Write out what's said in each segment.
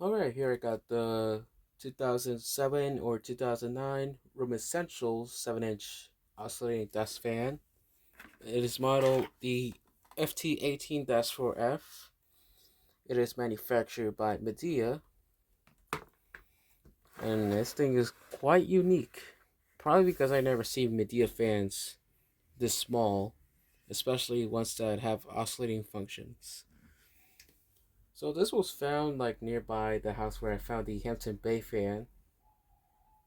Alright, here I got the 2007 or 2009 Room Essentials 7-inch oscillating desk fan. It is modeled the FT18-4F. It is manufactured by Midea, and this thing is quite unique. Probably because I never seen Midea fans this small, especially ones that have oscillating functions. So this was found like nearby the house where I found the Hampton Bay fan.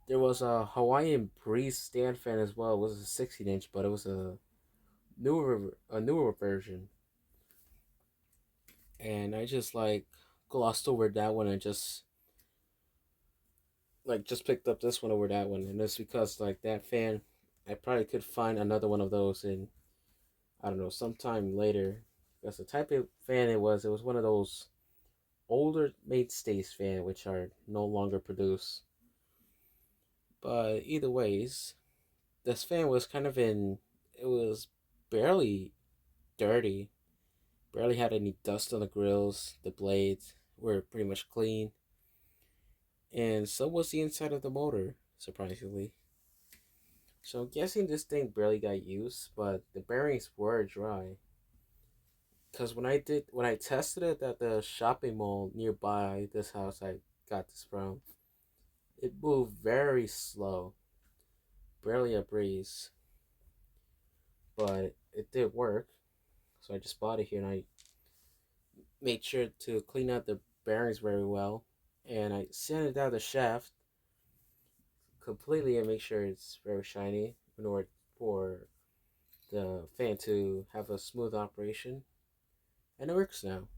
There was a Hawaiian Breeze stand fan as well. It was a 16-inch, but it was a newer version. And I just like glossed over that one and just picked up this one over that one. And it's because like that fan, I probably could find another one of those in, I don't know, sometime later. Because the type of fan it was one of those older mainstays fan which are no longer produced. But either ways, this fan was kind of in. It was barely dirty. Barely had any dust on the grills. The blades were pretty much clean. And so was the inside of the motor, surprisingly. So I'm guessing this thing barely got used, but the bearings were dry. Cause when I tested it at the shopping mall nearby this house I got this from, it moved very slow, barely a breeze, but it did work. So I just bought it here and I made sure to clean out the bearings very well, and I sanded down the shaft completely and make sure it's very shiny in order for the fan to have a smooth operation, and it works now.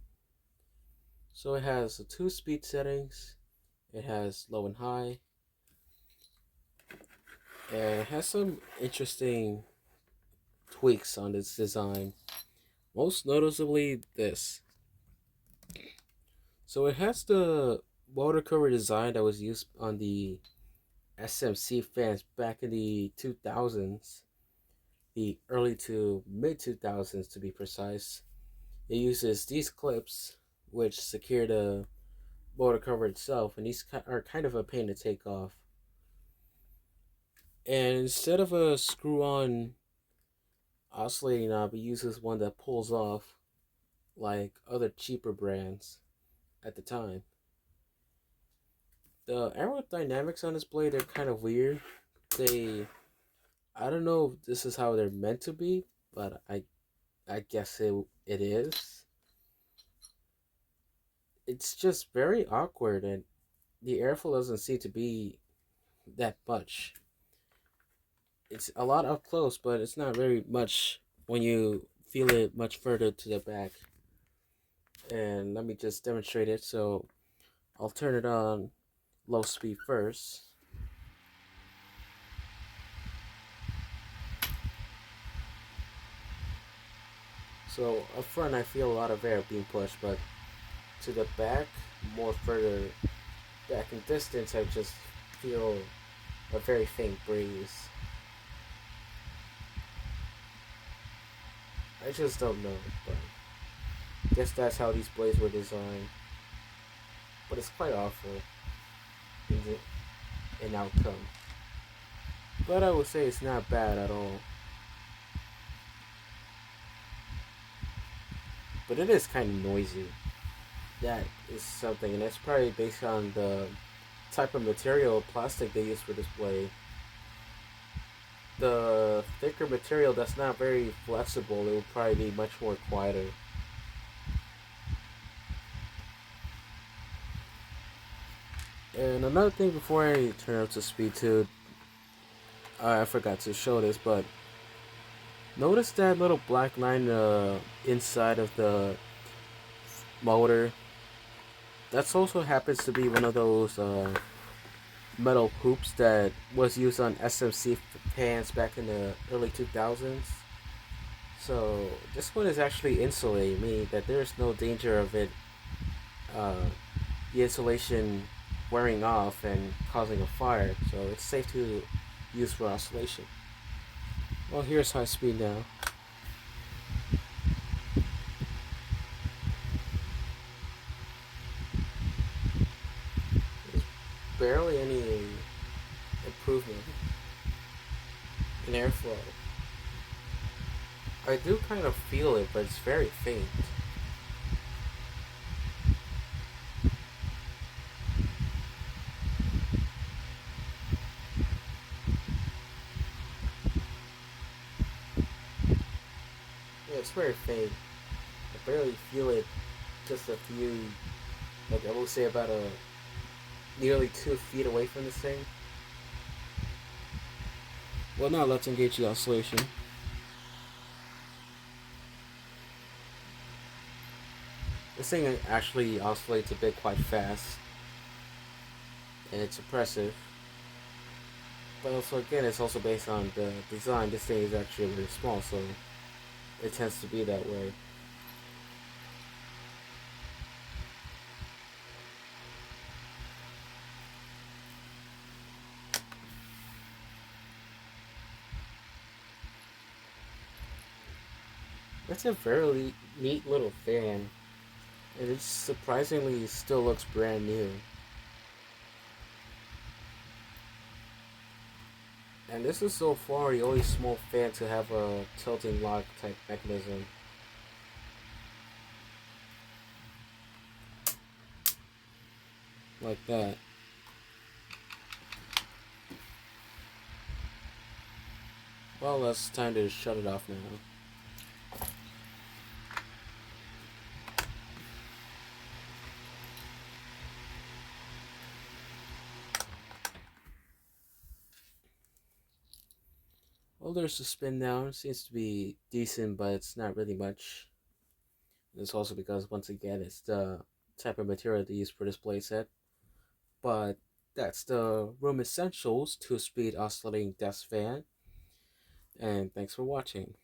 So it has the two speed settings, it has low and high, and it has some interesting tweaks on its design. Most noticeably, this. So it has the motor cover design that was used on the SMC fans back in the 2000s, the early to mid 2000s to be precise. It uses these clips which secure the motor cover itself, and these are kind of a pain to take off. And instead of a screw on oscillating knob, it uses one that pulls off like other cheaper brands at the time. The aerodynamics on this blade are kind of weird. They I don't know if this is how they're meant to be, but I guess it is. It's just very awkward, and the airflow doesn't seem to be that much. It's a lot up close, but it's not very much when you feel it much further to the back. And let me just demonstrate it. So I'll turn it on low speed first. So up front, I feel a lot of air being pushed, but to the back, more further back in distance, I just feel a very faint breeze. I just don't know, but I guess that's how these blades were designed. But it's quite awful in, in outcome. But I would say it's not bad at all. But it is kind of noisy. That is something, and that's probably based on the type of material, plastic they use for this blade. The thicker material that's not very flexible, it would probably be much more quieter. And another thing before I turn up to speed 2, I forgot to show this, but notice that little black line inside of the motor. That's also happens to be one of those metal hoops that was used on SMC fans back in the early 2000s. So this one is actually insulating, meaning that there's no danger of it, uh, the insulation wearing off and causing a fire. So it's safe to use for oscillation. Well, here's high speed now. barely any improvement in airflow. I do kind of feel it, but it's very faint. Yeah, it's very faint. I barely feel it. Just a few, like I will say, about a nearly 2 feet away from this thing. Well, now let's engage the oscillation. This thing actually oscillates a bit quite fast, and it's oppressive. But also, again, it's also based on the design. This thing is actually very small, so it tends to be that way. It's a very neat little fan, and it surprisingly still looks brand new. And this is so far the only small fan to have a tilting lock type mechanism. Like that. Well, it's time to shut it off now. Well, there's the spin now. It seems to be decent, but it's not really much. It's also because, once again, it's the type of material they use for this playset. But that's the Room Essentials 2-speed oscillating desk fan. And thanks for watching.